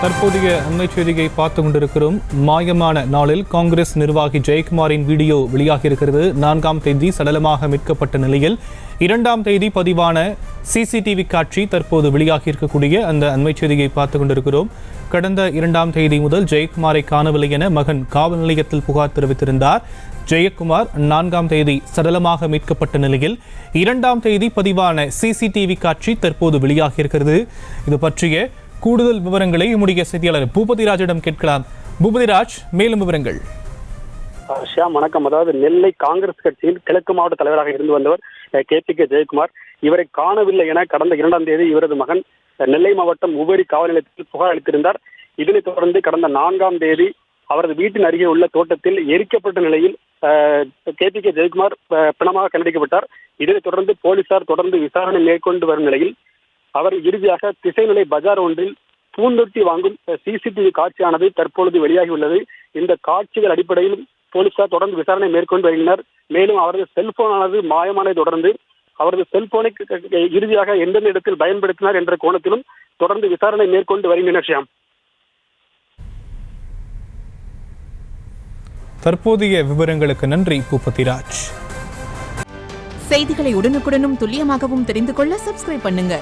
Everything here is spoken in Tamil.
தற்போதைய அண்மை செய்தியை பார்த்து கொண்டிருக்கிறோம். மாயமான நாளில் காங்கிரஸ் நிர்வாகி ஜெயக்குமாரின் வீடியோ வெளியாகியிருக்கிறது. 4ஆம் தேதி சடலமாக மீட்கப்பட்ட நிலையில் 2ஆம் தேதி பதிவான சிசிடிவி காட்சி தற்போது வெளியாகியிருக்கக்கூடிய அந்த அண்மை செய்தியை பார்த்து கொண்டிருக்கிறோம். கடந்த 2ஆம் தேதி முதல் ஜெயக்குமாரை காணவில்லை என மகன் காவல் நிலையத்தில் புகார் தெரிவித்திருந்தார். ஜெயக்குமார் 4ஆம் தேதி சடலமாக மீட்கப்பட்ட நிலையில் 2ஆம் தேதி பதிவான சிசிடிவி காட்சி தற்போது வெளியாகியிருக்கிறது. இது பற்றிய கூடுதல் விவரங்களை நம்முடைய செய்தியாளர் பூபதிராஜிடம் கேட்கலாம். பூபதிராஜ், மேலும் விவரங்கள். வணக்கம். அதாவது நெல்லை காங்கிரஸ் கட்சியில் கிழக்கு மாவட்ட தலைவராக இருந்து வந்தவர் KPK ஜெயக்குமார். இவரை காணவில்லை என கடந்த 2ஆம் தேதி இவரது மகன் நெல்லை மாவட்டம் உபரி காவல் நிலையத்தில் புகார் அளித்திருந்தார். இதனைத் தொடர்ந்து கடந்த 4ஆம் தேதி அவரது வீட்டின் அருகே உள்ள தோட்டத்தில் எரிக்கப்பட்ட நிலையில் KPK ஜெயக்குமார் பிணமாக கண்டெடுக்கப்பட்டார். இதனைத் தொடர்ந்து போலீசார் தொடர்ந்து விசாரணை மேற்கொண்டு வரும் நிலையில் அவர் இறுதியாக திசைநிலை பஜார் ஒன்றில் பூந்தொட்டி வாங்கும் சிசிடிவி காட்சியானது தற்பொழுது வெளியாகியுள்ளது. இந்த காட்சிகள் அடிப்படையில் போலீசார் தொடர்ந்து விசாரணை மேற்கொண்டு வருகின்றனர். மேலும் அவரது செல்போனானது மாயமானதை தொடர்ந்து அவரது செல்போனை இறுதியாக எந்தெந்த இடத்தில் பயன்படுத்தினார் என்ற கோணத்திலும் தொடர்ந்து விசாரணை மேற்கொண்டு வருகின்றனர். ஷியாம், தற்போதைய விவரங்களுக்கு நன்றி பூபதிராஜ். செய்திகளை உடனுக்குடனும் துல்லியமாகவும் தெரிந்து கொள்ள சப்ஸ்கிரைப் பண்ணுங்க.